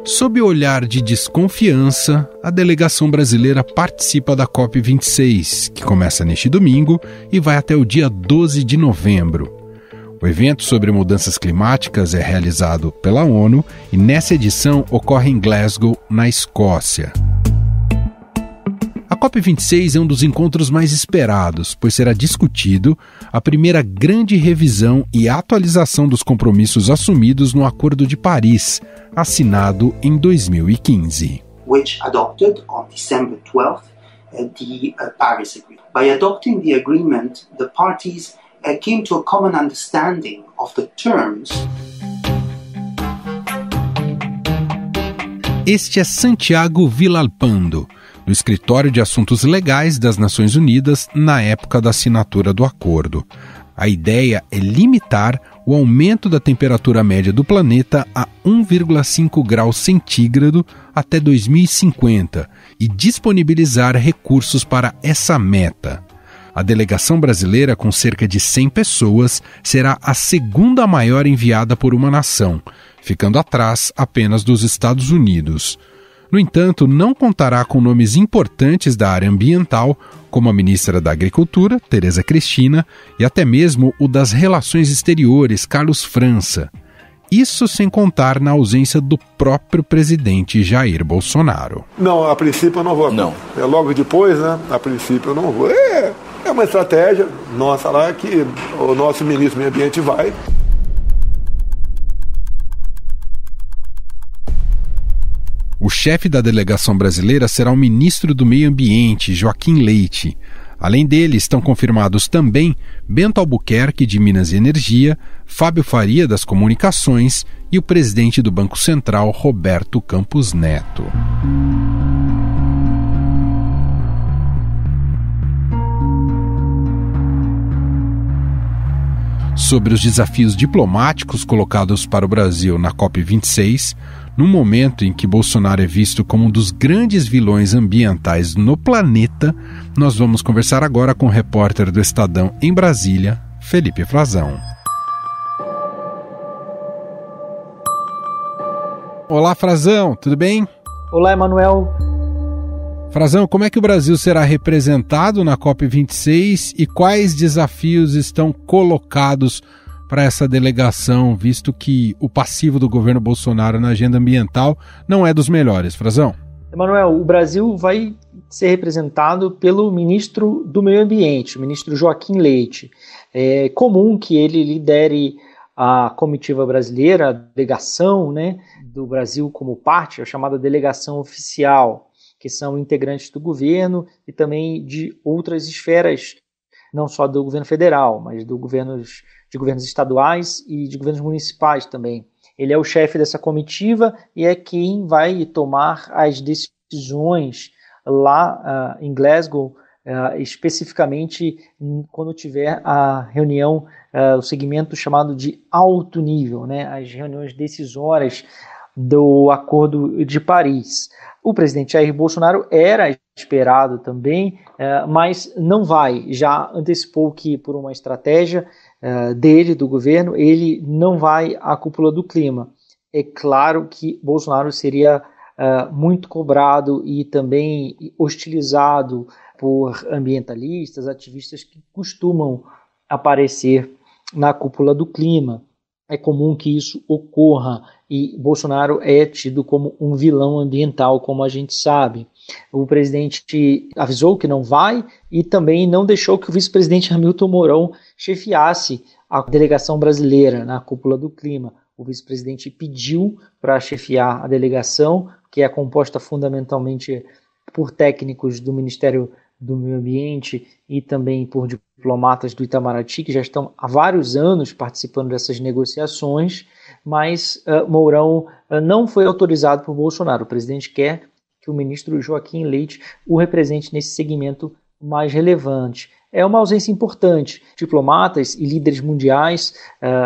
Sob o olhar de desconfiança, a delegação brasileira participa da COP26, que começa neste domingo e vai até o dia 12 de novembro. O evento sobre mudanças climáticas é realizado pela ONU e nessa edição ocorre em Glasgow, na Escócia. A COP26 é um dos encontros mais esperados, pois será discutido a primeira grande revisão e atualização dos compromissos assumidos no Acordo de Paris, assinado em 2015. Which adopted on December 12th the Paris Agreement. By adopting the agreement, the parties came to a common understanding of the terms. Este é Santiago Villalpando, do Escritório de Assuntos Legais das Nações Unidas na época da assinatura do acordo. A ideia é limitar o aumento da temperatura média do planeta a 1,5 graus centígrado até 2050 e disponibilizar recursos para essa meta. A delegação brasileira, com cerca de 100 pessoas, será a segunda maior enviada por uma nação, ficando atrás apenas dos Estados Unidos. No entanto, não contará com nomes importantes da área ambiental, como a ministra da Agricultura, Tereza Cristina, e até mesmo o das Relações Exteriores, Carlos França. Isso sem contar na ausência do próprio presidente Jair Bolsonaro. Não, a princípio eu não vou. Não. É logo depois, né? A princípio eu não vou. É uma estratégia nossa lá que o nosso ministro do Meio Ambiente vai. O chefe da delegação brasileira será o ministro do Meio Ambiente, Joaquim Leite. Além dele, estão confirmados também Bento Albuquerque, de Minas e Energia, Fábio Faria, das Comunicações, e o presidente do Banco Central, Roberto Campos Neto. Sobre os desafios diplomáticos colocados para o Brasil na COP26, num momento em que Bolsonaro é visto como um dos grandes vilões ambientais no planeta, nós vamos conversar agora com o repórter do Estadão em Brasília, Felipe Frazão. Olá, Frazão, tudo bem? Olá, Emanuel. Frazão, como é que o Brasil será representado na COP26 e quais desafios estão colocados para essa delegação, visto que o passivo do governo Bolsonaro na agenda ambiental não é dos melhores, Frazão? Emanuel, o Brasil vai ser representado pelo ministro do Meio Ambiente, o ministro Joaquim Leite. É comum que ele lidere a comitiva brasileira, a delegação, né, do Brasil como parte, a chamada delegação oficial, que são integrantes do governo e também de outras esferas, não só do governo federal, mas de governos estaduais e de governos municipais também. Ele é o chefe dessa comitiva e é quem vai tomar as decisões lá em Glasgow, especificamente quando tiver a reunião, o segmento chamado de alto nível, né, as reuniões decisórias do Acordo de Paris. O presidente Jair Bolsonaro era esperado também, mas não vai. Já antecipou que, por uma estratégia dele, do governo, ele não vai à cúpula do clima. É claro que Bolsonaro seria muito cobrado e também hostilizado por ambientalistas, ativistas que costumam aparecer na cúpula do clima. É comum que isso ocorra e Bolsonaro é tido como um vilão ambiental, como a gente sabe. O presidente avisou que não vai e também não deixou que o vice-presidente Hamilton Mourão chefiasse a delegação brasileira na cúpula do clima. O vice-presidente pediu para chefiar a delegação, que é composta fundamentalmente por técnicos do Ministério do Meio Ambiente e também por diplomatas do Itamaraty, que já estão há vários anos participando dessas negociações, mas Mourão não foi autorizado por Bolsonaro. O presidente quer que o ministro Joaquim Leite o represente nesse segmento mais relevante. É uma ausência importante. Diplomatas e líderes mundiais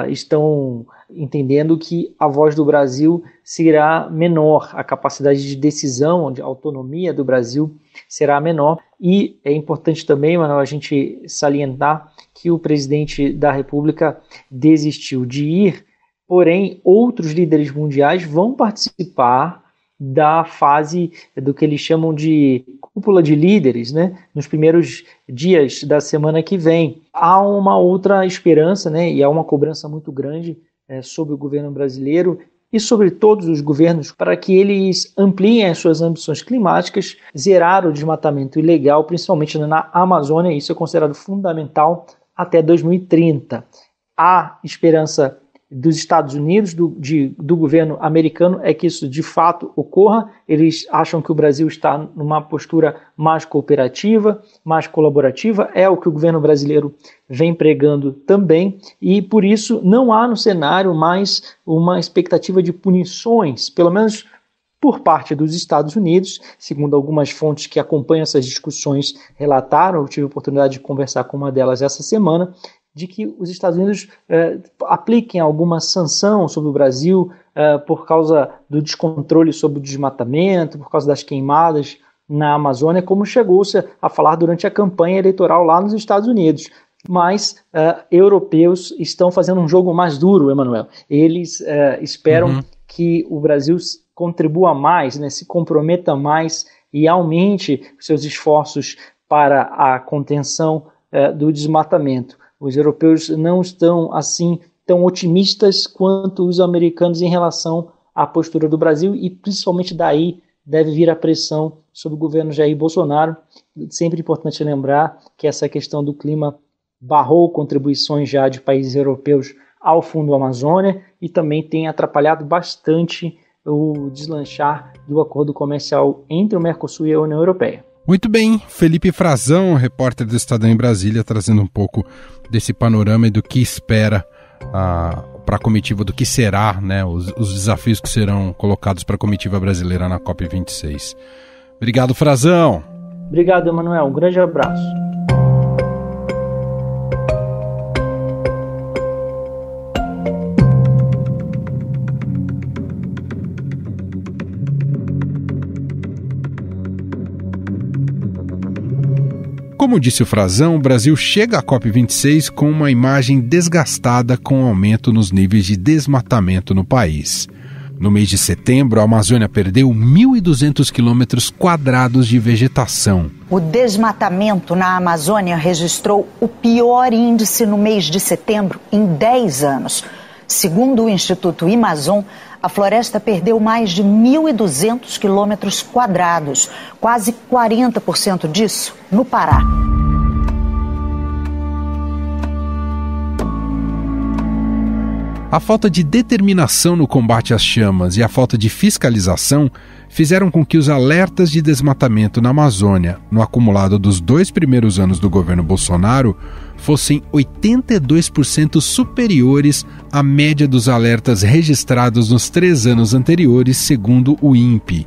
estão entendendo que a voz do Brasil será menor, a capacidade de decisão, de autonomia do Brasil será menor. E é importante também, Manuel, a gente salientar que o presidente da República desistiu de ir, porém outros líderes mundiais vão participar da fase do que eles chamam de cúpula de líderes, né, nos primeiros dias da semana que vem. Há uma outra esperança, né, e há uma cobrança muito grande sobre o governo brasileiro e sobre todos os governos para que eles ampliem as suas ambições climáticas, zerar o desmatamento ilegal, principalmente na Amazônia. Isso é considerado fundamental até 2030. Há esperança dos Estados Unidos, do governo americano, é que isso de fato ocorra. Eles acham que o Brasil está numa postura mais cooperativa, mais colaborativa, é o que o governo brasileiro vem pregando também, e por isso não há no cenário mais uma expectativa de punições, pelo menos por parte dos Estados Unidos, segundo algumas fontes que acompanham essas discussões relataram. Eu tive a oportunidade de conversar com uma delas essa semana, de que os Estados Unidos apliquem alguma sanção sobre o Brasil por causa do descontrole sobre o desmatamento, por causa das queimadas na Amazônia, como chegou-se a falar durante a campanha eleitoral lá nos Estados Unidos. Mas europeus estão fazendo um jogo mais duro, Emanuel. Eles esperam que o Brasil contribua mais, né, se comprometa mais e aumente seus esforços para a contenção do desmatamento. Os europeus não estão assim tão otimistas quanto os americanos em relação à postura do Brasil, e principalmente daí deve vir a pressão sobre o governo Jair Bolsonaro. Sempre importante lembrar que essa questão do clima barrou contribuições já de países europeus ao Fundo Amazônia e também tem atrapalhado bastante o deslanchar do acordo comercial entre o Mercosul e a União Europeia. Muito bem, Felipe Frazão, repórter do Estadão em Brasília, trazendo um pouco desse panorama e do que espera para a comitiva, do que será, né, os desafios que serão colocados para a comitiva brasileira na COP26. Obrigado, Frazão. Obrigado, Emanuel. Um grande abraço. Como disse o Frazão, o Brasil chega à COP26 com uma imagem desgastada com o aumento nos níveis de desmatamento no país. No mês de setembro, a Amazônia perdeu 1.200 quilômetros quadrados de vegetação. O desmatamento na Amazônia registrou o pior índice no mês de setembro em 10 anos. Segundo o Instituto Imazon, a floresta perdeu mais de 1.200 quilômetros quadrados, quase 40% disso no Pará. A falta de determinação no combate às chamas e a falta de fiscalização fizeram com que os alertas de desmatamento na Amazônia, no acumulado dos 2 primeiros anos do governo Bolsonaro, fossem 82% superiores à média dos alertas registrados nos 3 anos anteriores, segundo o INPE.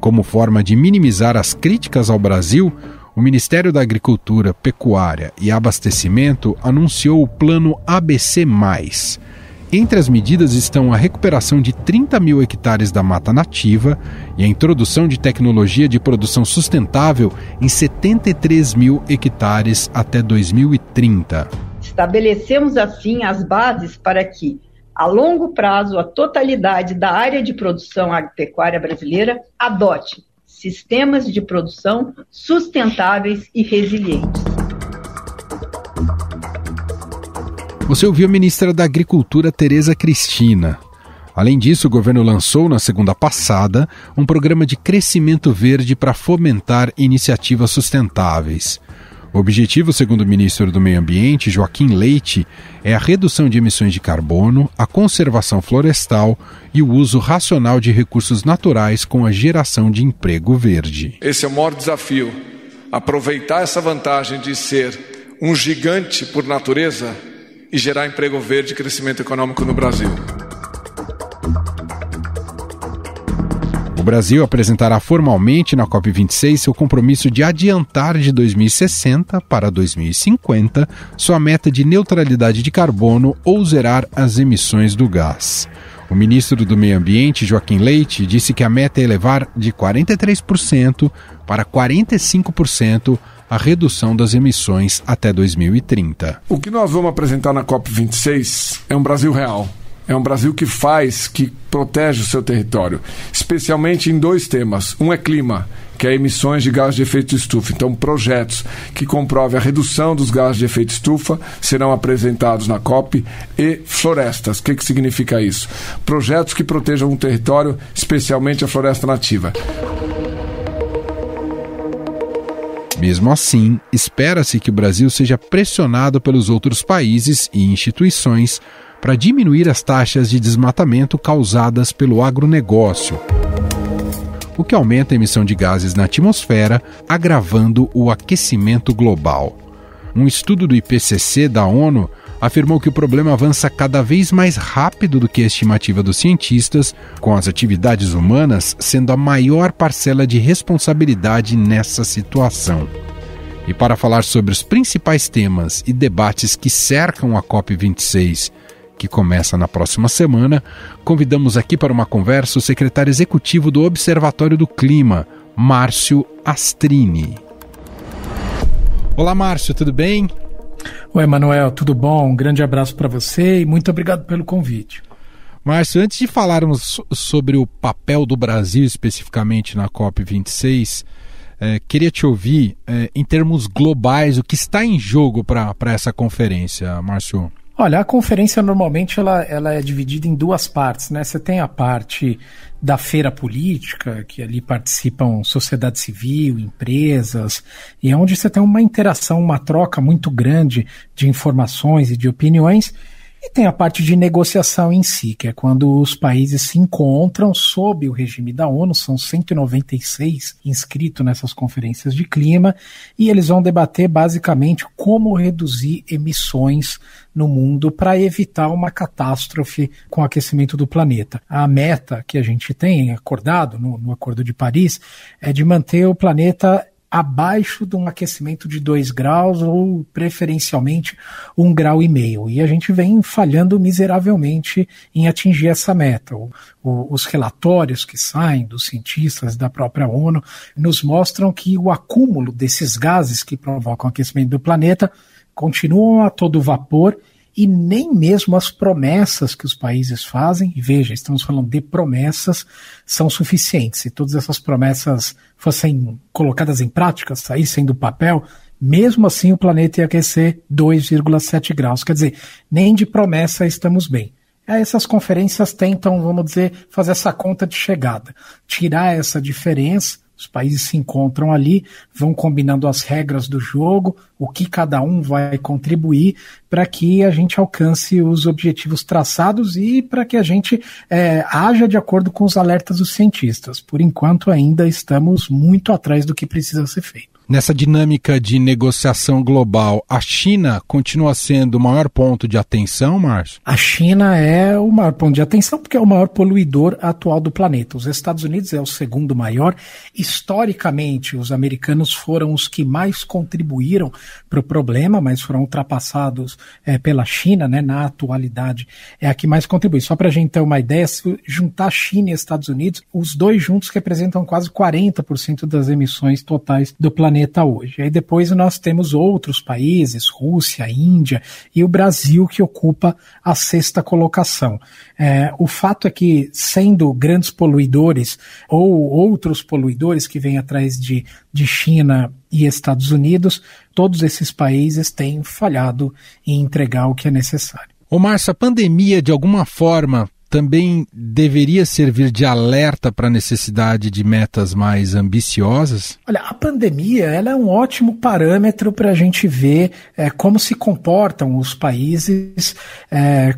Como forma de minimizar as críticas ao Brasil, o Ministério da Agricultura, Pecuária e Abastecimento anunciou o Plano ABC+. Entre as medidas estão a recuperação de 30 mil hectares da mata nativa e a introdução de tecnologia de produção sustentável em 73 mil hectares até 2030. Estabelecemos, assim, as bases para que, a longo prazo, a totalidade da área de produção agropecuária brasileira adote sistemas de produção sustentáveis e resilientes. Você ouviu a ministra da Agricultura, Tereza Cristina. Além disso, o governo lançou, na segunda passada, um programa de crescimento verde para fomentar iniciativas sustentáveis. O objetivo, segundo o ministro do Meio Ambiente, Joaquim Leite, é a redução de emissões de carbono, a conservação florestal e o uso racional de recursos naturais com a geração de emprego verde. Esse é o maior desafio, aproveitar essa vantagem de ser um gigante por natureza e gerar emprego verde e crescimento econômico no Brasil. O Brasil apresentará formalmente na COP26 seu compromisso de adiantar de 2060 para 2050 sua meta de neutralidade de carbono ou zerar as emissões do gás. O ministro do Meio Ambiente, Joaquim Leite, disse que a meta é elevar de 43% para 45% a redução das emissões até 2030. O que nós vamos apresentar na COP26 é um Brasil real. É um Brasil que faz, que protege o seu território, especialmente em 2 temas. Um é clima, que é emissões de gás de efeito estufa. Então, projetos que comprovem a redução dos gases de efeito estufa serão apresentados na COP. E florestas. O que significa isso? Projetos que protejam um território, especialmente a floresta nativa. Mesmo assim, espera-se que o Brasil seja pressionado pelos outros países e instituições para diminuir as taxas de desmatamento causadas pelo agronegócio, o que aumenta a emissão de gases na atmosfera, agravando o aquecimento global. Um estudo do IPCC da ONU afirmou que o problema avança cada vez mais rápido do que a estimativa dos cientistas, com as atividades humanas sendo a maior parcela de responsabilidade nessa situação. E para falar sobre os principais temas e debates que cercam a COP26, que começa na próxima semana, convidamos aqui para uma conversa o secretário executivo do Observatório do Clima, Márcio Astrini. Olá, Márcio, tudo bem? Oi, Manuel, tudo bom? Um grande abraço para você e muito obrigado pelo convite. Márcio, antes de falarmos sobre o papel do Brasil especificamente na COP26, queria te ouvir, em termos globais, o que está em jogo para essa conferência, Márcio? Olha, a conferência normalmente ela é dividida em 2 partes, né? Você tem a parte da feira política, que ali participam sociedade civil, empresas, e é onde você tem uma interação, uma troca muito grande de informações e de opiniões. E tem a parte de negociação em si, que é quando os países se encontram sob o regime da ONU, são 196 inscritos nessas conferências de clima, e eles vão debater basicamente como reduzir emissões no mundo para evitar uma catástrofe com o aquecimento do planeta. A meta que a gente tem acordado no Acordo de Paris é de manter o planeta abaixo de um aquecimento de 2 graus ou preferencialmente 1,5 graus. E a gente vem falhando miseravelmente em atingir essa meta. Os relatórios que saem dos cientistas da própria ONU nos mostram que o acúmulo desses gases que provocam o aquecimento do planeta continuam a todo vapor e nem mesmo as promessas que os países fazem, e veja, estamos falando de promessas, são suficientes. Se todas essas promessas fossem colocadas em prática, saíssem do papel, mesmo assim o planeta ia aquecer 2,7 graus. Quer dizer, nem de promessa estamos bem. Essas conferências tentam, vamos dizer, fazer essa conta de chegada, tirar essa diferença. Os países se encontram ali, vão combinando as regras do jogo, o que cada um vai contribuir para que a gente alcance os objetivos traçados e para que a gente haja de acordo com os alertas dos cientistas. Por enquanto ainda estamos muito atrás do que precisa ser feito. Nessa dinâmica de negociação global, a China continua sendo o maior ponto de atenção, Márcio? A China é o maior ponto de atenção porque é o maior poluidor atual do planeta. Os Estados Unidos é o segundo maior. Historicamente, os americanos foram os que mais contribuíram para o problema, mas foram ultrapassados pela China, né? Na atualidade é a que mais contribui. Só para a gente ter uma ideia, se juntar China e Estados Unidos, os dois juntos representam quase 40% das emissões totais do planeta hoje. Aí depois nós temos outros países, Rússia, Índia e o Brasil, que ocupa a 6ª colocação. O fato é que, sendo grandes poluidores ou outros poluidores que vêm atrás de China e Estados Unidos, todos esses países têm falhado em entregar o que é necessário. Ô Márcio, a pandemia de alguma forma também deveria servir de alerta para a necessidade de metas mais ambiciosas? Olha, a pandemia ela é um ótimo parâmetro para a gente ver como se comportam os países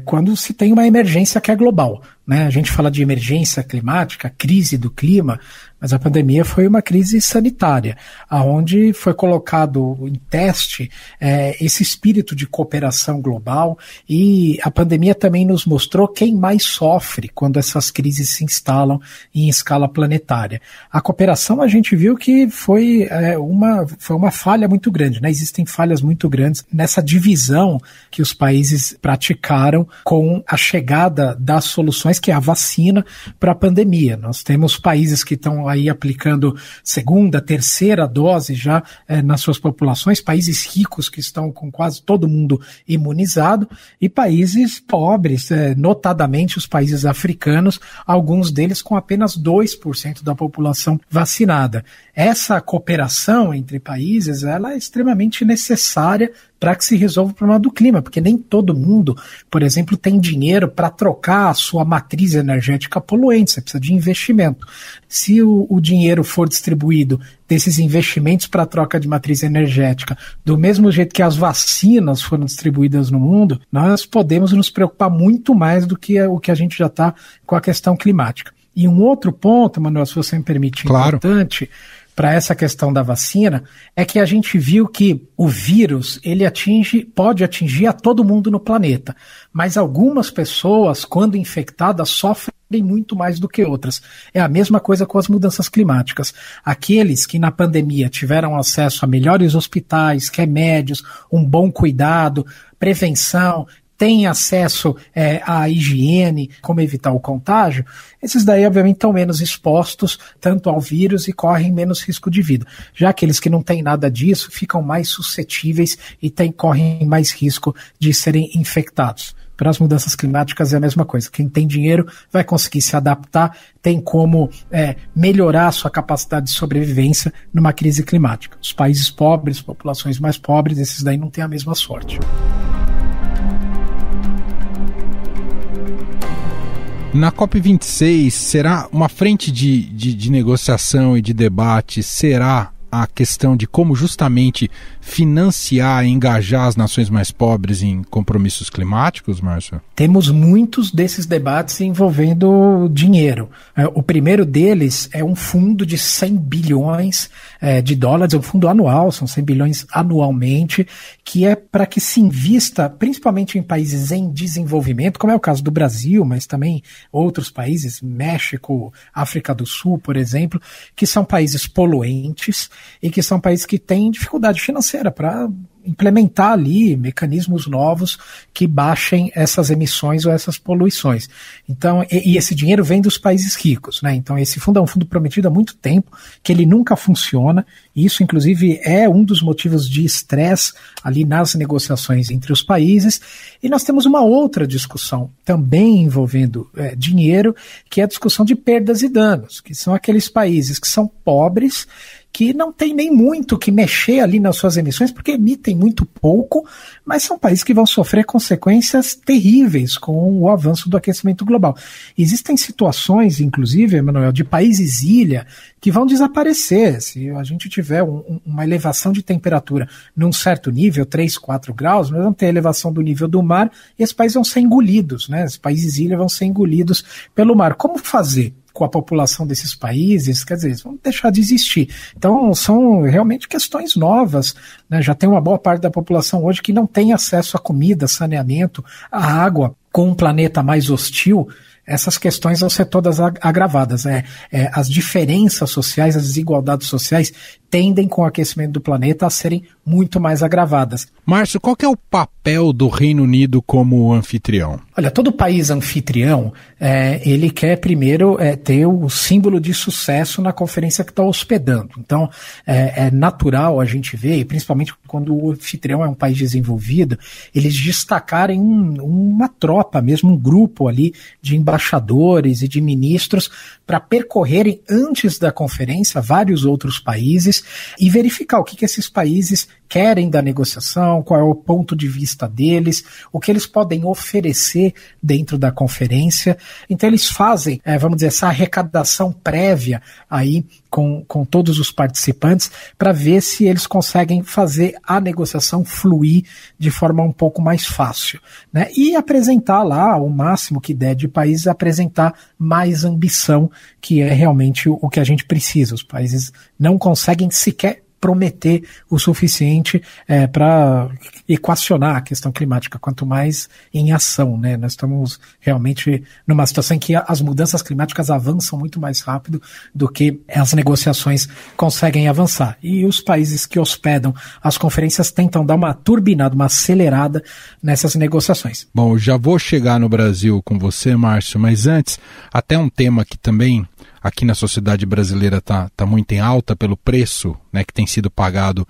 quando se tem uma emergência que é global. Né? A gente fala de emergência climática, crise do clima, mas a pandemia foi uma crise sanitária, onde foi colocado em teste esse espírito de cooperação global, e a pandemia também nos mostrou quem mais sofre quando essas crises se instalam em escala planetária. A cooperação a gente viu que foi uma falha muito grande, né? Existem falhas muito grandes nessa divisão que os países praticaram com a chegada das soluções, que é a vacina para a pandemia. Nós temos países que estão aí aplicando segunda, terceira dose já nas suas populações, países ricos que estão com quase todo mundo imunizado e países pobres, notadamente os países africanos, alguns deles com apenas 2% da população vacinada. Essa cooperação entre países, ela é extremamente necessária para que se resolva o problema do clima, porque nem todo mundo, por exemplo, tem dinheiro para trocar a sua matriz energética poluente, você precisa de investimento. Se o dinheiro for distribuído desses investimentos para troca de matriz energética, do mesmo jeito que as vacinas foram distribuídas no mundo, nós podemos nos preocupar muito mais do que o que a gente já está com a questão climática. E um outro ponto, Manuel, se você me permite, claro, importante para essa questão da vacina, é que a gente viu que o vírus, ele pode atingir a todo mundo no planeta, mas algumas pessoas, quando infectadas, sofrem muito mais do que outras. É a mesma coisa com as mudanças climáticas. Aqueles que na pandemia tiveram acesso a melhores hospitais, remédios, um bom cuidado, prevenção, têm acesso à higiene, como evitar o contágio, esses daí obviamente estão menos expostos tanto ao vírus e correm menos risco de vida. Já aqueles que não têm nada disso ficam mais suscetíveis e correm mais risco de serem infectados. Para as mudanças climáticas é a mesma coisa. Quem tem dinheiro vai conseguir se adaptar, tem como melhorar a sua capacidade de sobrevivência numa crise climática. Os países pobres, populações mais pobres, esses daí não têm a mesma sorte. Na COP26, será uma frente de negociação e de debate, será a questão de como justamente financiar e engajar as nações mais pobres em compromissos climáticos, Márcio? Temos muitos desses debates envolvendo dinheiro. O primeiro deles é um fundo de 100 bilhões de dólares, é um fundo anual, são 100 bilhões anualmente, que é para que se invista principalmente em países em desenvolvimento, como é o caso do Brasil, mas também outros países, México, África do Sul, por exemplo, que são países poluentes e que são países que têm dificuldade financeira para implementar ali mecanismos novos que baixem essas emissões ou essas poluições. Então, e esse dinheiro vem dos países ricos, né? Então, esse fundo é um fundo prometido há muito tempo, que ele nunca funciona, e isso, inclusive, é um dos motivos de estresse ali nas negociações entre os países. E nós temos uma outra discussão, também envolvendo dinheiro, que é a discussão de perdas e danos, que são aqueles países que são pobres, que não tem nem muito que mexer ali nas suas emissões, porque emitem muito pouco, mas são países que vão sofrer consequências terríveis com o avanço do aquecimento global. Existem situações, inclusive, Emanuel, de países-ilha que vão desaparecer. Se a gente tiver uma elevação de temperatura num certo nível, 3, 4 graus, nós vamos ter elevação do nível do mar e esses países vão ser engolidos, né? Os países-ilha vão ser engolidos pelo mar. Como fazer com a população desses países? Quer dizer, eles vão deixar de existir. Então, são realmente questões novas, né? Já tem uma boa parte da população hoje que não tem acesso a comida, saneamento, a água. Com um planeta mais hostil, essas questões vão ser todas agravadas. As diferenças sociais, as desigualdades sociais tendem com o aquecimento do planeta a serem muito mais agravadas. Márcio, qual que é o papel do Reino Unido como anfitrião? Olha, todo país anfitrião, ele quer primeiro ter o símbolo de sucesso na conferência que está hospedando. Então, é natural a gente ver, e principalmente quando o anfitrião é um país desenvolvido, eles destacarem uma tropa, mesmo um grupo ali de embaixadores e de ministros para percorrerem antes da conferência vários outros países e verificar o que esses países querem da negociação, qual é o ponto de vista deles, o que eles podem oferecer dentro da conferência. Então eles fazem, vamos dizer, essa arrecadação prévia aí com todos os participantes para ver se eles conseguem fazer a negociação fluir de forma um pouco mais fácil, né? E apresentar lá o máximo que der de países, apresentar mais ambição, que é realmente o que a gente precisa. Os países não conseguem sequer prometer o suficiente para equacionar a questão climática, quanto mais em ação, né? Nós estamos realmente numa situação em que as mudanças climáticas avançam muito mais rápido do que as negociações conseguem avançar. E os países que hospedam as conferências tentam dar uma turbinada, uma acelerada nessas negociações. Bom, já vou chegar no Brasil com você, Márcio, mas antes, até um tema que também aqui na sociedade brasileira tá muito em alta pelo preço, né, que tem sido pagado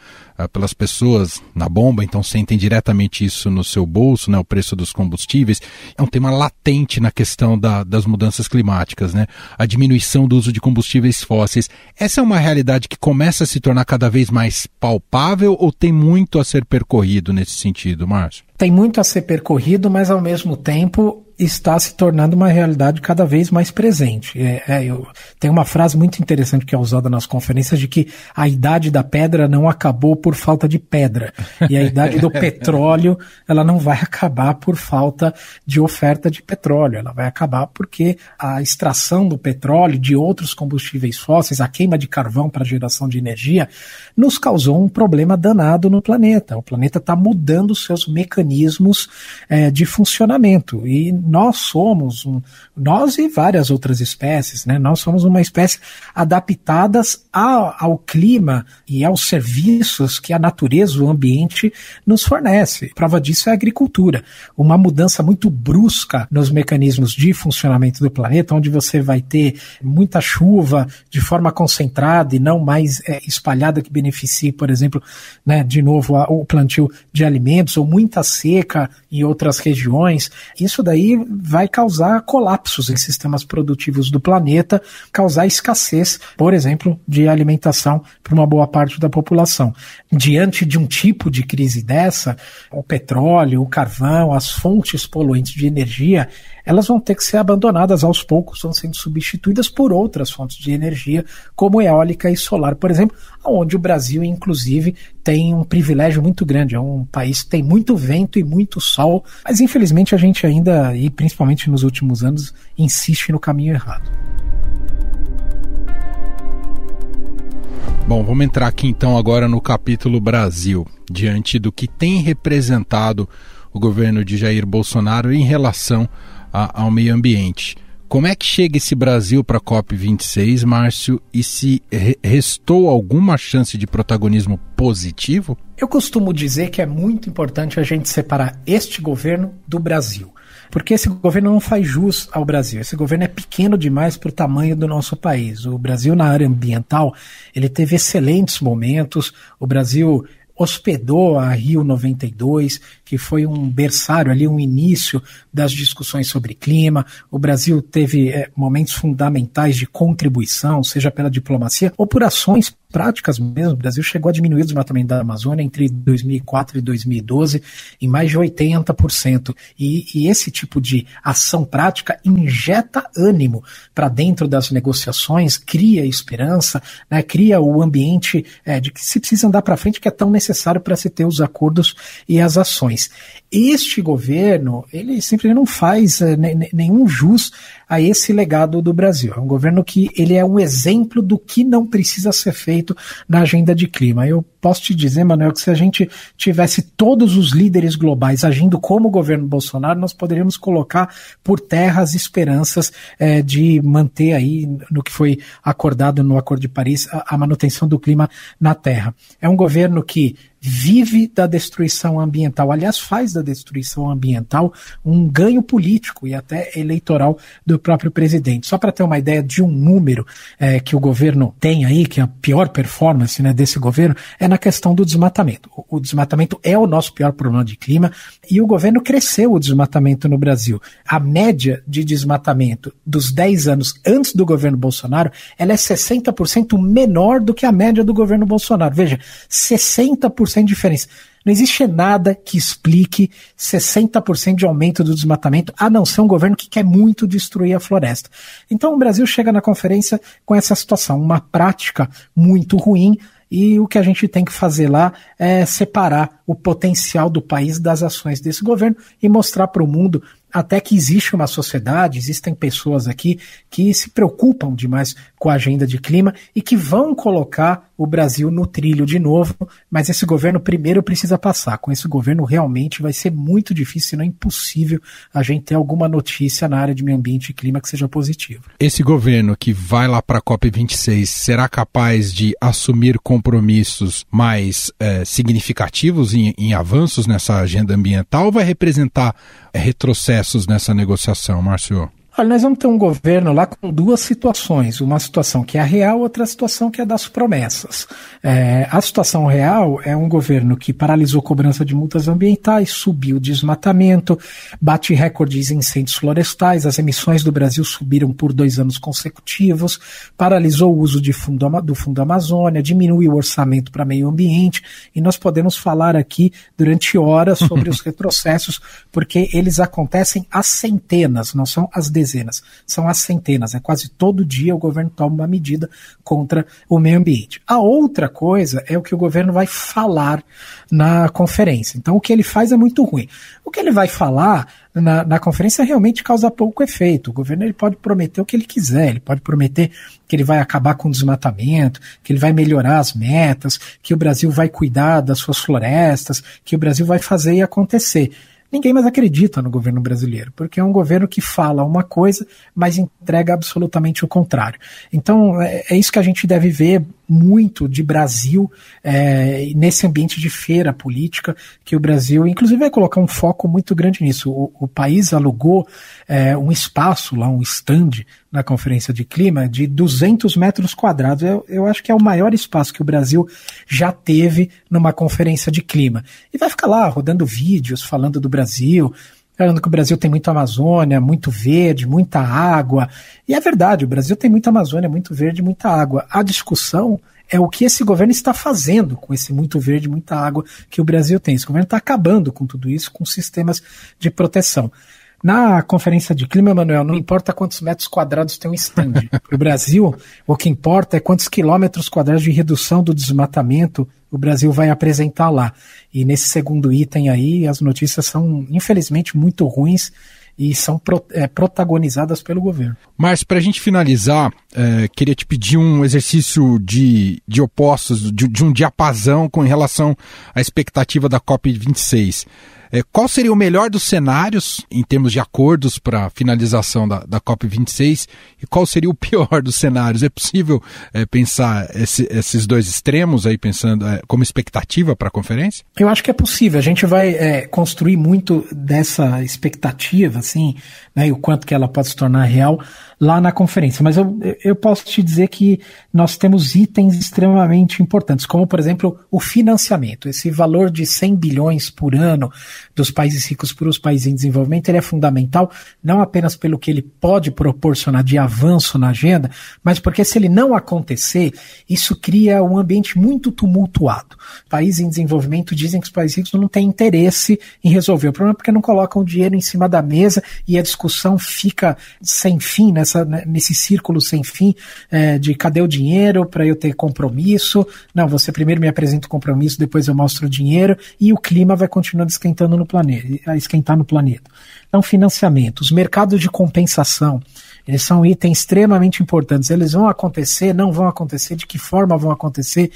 pelas pessoas na bomba, então sentem diretamente isso no seu bolso, né, o preço dos combustíveis. É um tema latente na questão das mudanças climáticas, né, a diminuição do uso de combustíveis fósseis. Essa é uma realidade que começa a se tornar cada vez mais palpável ou tem muito a ser percorrido nesse sentido, Márcio? Tem muito a ser percorrido, mas ao mesmo tempo está se tornando uma realidade cada vez mais presente. Tem uma frase muito interessante que é usada nas conferências de que a idade da pedra não acabou por falta de pedra. E a idade do petróleo, ela não vai acabar por falta de oferta de petróleo. Ela vai acabar porque a extração do petróleo, de outros combustíveis fósseis, a queima de carvão para geração de energia, nos causou um problema danado no planeta. O planeta está mudando os seus mecanismos de funcionamento. E nós e várias outras espécies, né? Nós somos uma espécie adaptadas ao clima e aos serviços que a natureza, o ambiente, nos fornece. Prova disso é a agricultura. Uma mudança muito brusca nos mecanismos de funcionamento do planeta, onde você vai ter muita chuva de forma concentrada e não mais espalhada, que beneficie, por exemplo, né, de novo, o plantio de alimentos, ou muita seca em outras regiões. Isso daí vai causar colapsos em sistemas produtivos do planeta, causar escassez, por exemplo, de alimentação para uma boa parte da população. Diante de um tipo de crise dessa, o petróleo, o carvão, as fontes poluentes de energia, elas vão ter que ser abandonadas aos poucos, vão sendo substituídas por outras fontes de energia, como eólica e solar, por exemplo, onde o Brasil, inclusive, tem um privilégio muito grande. É um país que tem muito vento e muito sol, mas infelizmente a gente ainda, e principalmente nos últimos anos, insiste no caminho errado. Bom, vamos entrar aqui então agora no capítulo Brasil, diante do que tem representado o governo de Jair Bolsonaro em relação ao meio ambiente. Como é que chega esse Brasil para a COP26, Márcio, e se restou alguma chance de protagonismo positivo? Eu costumo dizer que é muito importante a gente separar este governo do Brasil, porque esse governo não faz jus ao Brasil. Esse governo é pequeno demais para o tamanho do nosso país. O Brasil, na área ambiental, ele teve excelentes momentos. O Brasil hospedou a Rio 92, que foi um berçário ali, um início das discussões sobre clima. O Brasil teve momentos fundamentais de contribuição, seja pela diplomacia ou por ações práticas mesmo. O Brasil chegou a diminuir o desmatamento da Amazônia entre 2004 e 2012 em mais de 80%. E esse tipo de ação prática injeta ânimo para dentro das negociações, cria esperança, né, cria o ambiente de que se precisa andar para frente, que é tão necessário para se ter os acordos e as ações. Este governo, ele simplesmente não faz nenhum jus a esse legado do Brasil. É um governo que ele é um exemplo do que não precisa ser feito na agenda de clima. Eu posso te dizer, Manuel, que se a gente tivesse todos os líderes globais agindo como o governo Bolsonaro, nós poderíamos colocar por terra as esperanças de manter aí, no que foi acordado no Acordo de Paris, a manutenção do clima na Terra. É um governo que vive da destruição ambiental, aliás, faz da destruição ambiental um ganho político e até eleitoral do próprio presidente. Só para ter uma ideia de um número que o governo tem aí, que é a pior performance, né, desse governo, é na questão do desmatamento. O desmatamento é o nosso pior problema de clima e o governo cresceu o desmatamento no Brasil. A média de desmatamento dos 10 anos antes do governo Bolsonaro, ela é 60% menor do que a média do governo Bolsonaro. Veja, 60% de diferença. Não existe nada que explique 60% de aumento do desmatamento, a não ser um governo que quer muito destruir a floresta. Então o Brasil chega na conferência com essa situação, uma prática muito ruim, e o que a gente tem que fazer lá é separar o potencial do país das ações desse governo e mostrar para o mundo até que existe uma sociedade, existem pessoas aqui que se preocupam demais com a agenda de clima e que vão colocar o Brasil no trilho de novo, mas esse governo primeiro precisa passar. Com esse governo realmente vai ser muito difícil, se não impossível, a gente ter alguma notícia na área de meio ambiente e clima que seja positiva. Esse governo que vai lá para a COP26 será capaz de assumir compromissos mais significativos em avanços nessa agenda ambiental ou vai representar retrocessos nessa negociação, Márcio? Olha, nós vamos ter um governo lá com duas situações, uma situação que é a real, outra situação que é das promessas. A situação real é um governo que paralisou cobrança de multas ambientais, subiu o desmatamento, bate recordes em incêndios florestais, as emissões do Brasil subiram por 2 anos consecutivos, paralisou o uso do Fundo Amazônia, diminuiu o orçamento para meio ambiente, e nós podemos falar aqui durante horas sobre os retrocessos, porque eles acontecem às centenas, não são às dezenas, são às centenas. Quase todo dia o governo toma uma medida contra o meio ambiente. A outra coisa é o que o governo vai falar na conferência. Então o que ele faz é muito ruim. O que ele vai falar na conferência realmente causa pouco efeito. O governo ele pode prometer o que ele quiser, ele pode prometer que ele vai acabar com o desmatamento, que ele vai melhorar as metas, que o Brasil vai cuidar das suas florestas, que o Brasil vai fazer e acontecer. Ninguém mais acredita no governo brasileiro, porque é um governo que fala uma coisa, mas entrega absolutamente o contrário. Então, é isso que a gente deve ver muito de Brasil nesse ambiente de feira política, que o Brasil, inclusive, vai colocar um foco muito grande nisso. O país alugou um espaço lá, um stand na Conferência de Clima de 200 metros quadrados. Eu acho que é o maior espaço que o Brasil já teve numa conferência de clima. E vai ficar lá rodando vídeos falando do Brasil, falando que o Brasil tem muita Amazônia, muito verde, muita água. E é verdade, o Brasil tem muita Amazônia, muito verde, muita água. A discussão é o que esse governo está fazendo com esse muito verde, muita água que o Brasil tem. Esse governo está acabando com tudo isso, com sistemas de proteção. Na conferência de clima, Emanuel, não importa quantos metros quadrados tem um stand. Para o Brasil, o que importa é quantos quilômetros quadrados de redução do desmatamento o Brasil vai apresentar lá. E nesse segundo item aí, as notícias são, infelizmente, muito ruins e são protagonizadas pelo governo. Mas, para a gente finalizar, queria te pedir um exercício de opostos, de um diapasão com relação à expectativa da COP26. Qual seria o melhor dos cenários em termos de acordos para a finalização da COP26 e qual seria o pior dos cenários? É possível pensar esses dois extremos aí, pensando como expectativa para a conferência? Eu acho que é possível. A gente vai construir muito dessa expectativa, assim, né, e o quanto que ela pode se tornar real lá na conferência. Mas eu posso te dizer que nós temos itens extremamente importantes, como, por exemplo, o financiamento. Esse valor de 100 bilhões por ano dos países ricos para os países em desenvolvimento, ele é fundamental, não apenas pelo que ele pode proporcionar de avanço na agenda, mas porque se ele não acontecer, isso cria um ambiente muito tumultuado. Países em desenvolvimento dizem que os países ricos não têm interesse em resolver o problema porque não colocam o dinheiro em cima da mesa e a discussão fica sem fim, nesse círculo sem fim de cadê o dinheiro para eu ter compromisso? Não, você primeiro me apresenta o compromisso, depois eu mostro o dinheiro e o clima vai continuando esquentar no planeta. Então, financiamento, os mercados de compensação, eles são itens extremamente importantes. Eles vão acontecer, não vão acontecer, de que forma vão acontecer,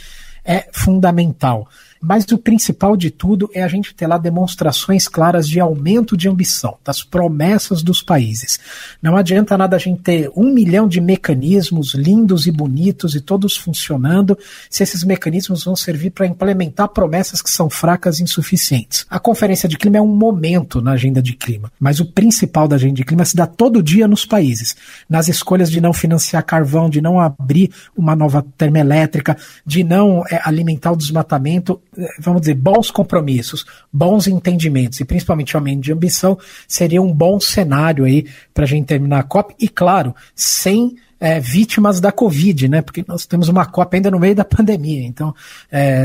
é fundamental. Mas o principal de tudo é a gente ter lá demonstrações claras de aumento de ambição, das promessas dos países. Não adianta nada a gente ter 1 milhão de mecanismos lindos e bonitos e todos funcionando, se esses mecanismos vão servir para implementar promessas que são fracas e insuficientes. A Conferência de Clima é um momento na agenda de clima, mas o principal da agenda de clima se dá todo dia nos países, nas escolhas de não financiar carvão, de não abrir uma nova termoelétrica, de não alimentar o desmatamento. Vamos dizer, bons compromissos, bons entendimentos e principalmente aumento de ambição seria um bom cenário aí para a gente terminar a COP e, claro, sem vítimas da Covid, né? Porque nós temos uma COP ainda no meio da pandemia, então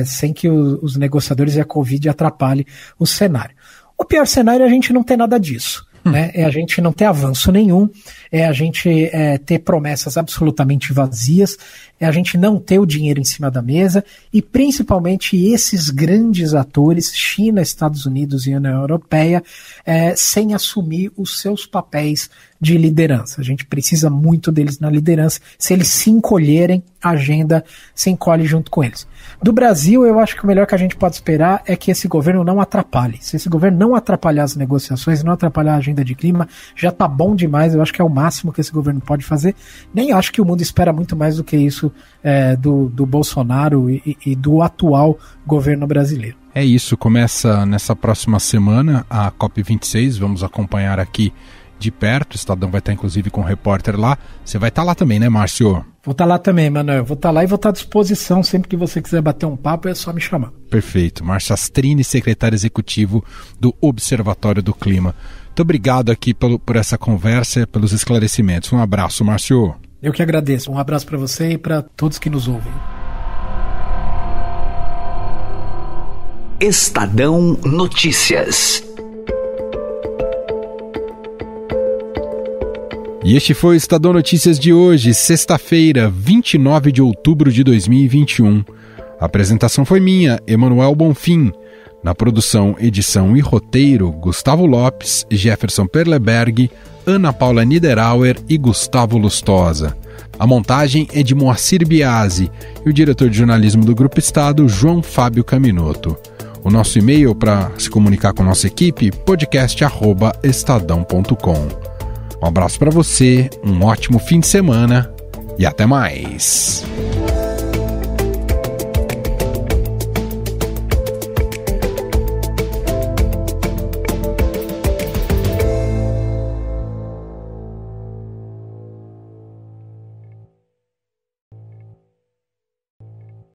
sem que os negociadores e a Covid atrapalhem o cenário. O pior cenário é a gente não ter nada disso. Né? É a gente não ter avanço nenhum, é a gente ter promessas absolutamente vazias, é a gente não ter o dinheiro em cima da mesa e principalmente esses grandes atores, China, Estados Unidos e União Europeia, sem assumir os seus papéis de liderança. A gente precisa muito deles na liderança. Se eles se encolherem, a agenda se encolhe junto com eles. Do Brasil, eu acho que o melhor que a gente pode esperar é que esse governo não atrapalhe. Se esse governo não atrapalhar as negociações, não atrapalhar a agenda de clima, já está bom demais. Eu acho que é o máximo que esse governo pode fazer. Nem acho que o mundo espera muito mais do que isso do Bolsonaro e do atual governo brasileiro. É isso, começa nessa próxima semana a COP26, vamos acompanhar aqui de perto. O Estadão vai estar inclusive com um repórter lá. Você vai estar lá também, né, Márcio? Vou estar lá também, Manuel. Vou estar lá e vou estar à disposição. Sempre que você quiser bater um papo, é só me chamar. Perfeito. Márcio Astrini, secretário executivo do Observatório do Clima. Muito obrigado aqui por essa conversa, pelos esclarecimentos. Um abraço, Márcio. Eu que agradeço. Um abraço para você e para todos que nos ouvem. Estadão Notícias. E este foi o Estadão Notícias de hoje, sexta-feira, 29 de outubro de 2021. A apresentação foi minha, Emanuel Bonfim. Na produção, edição e roteiro, Gustavo Lopes, Jefferson Perleberg, Ana Paula Niederauer e Gustavo Lustosa. A montagem é de Moacir Biasi e o diretor de jornalismo do Grupo Estado, João Fábio Caminoto. O nosso e-mail para se comunicar com a nossa equipe, podcast@estadão.com. Um abraço para você, um ótimo fim de semana e até mais.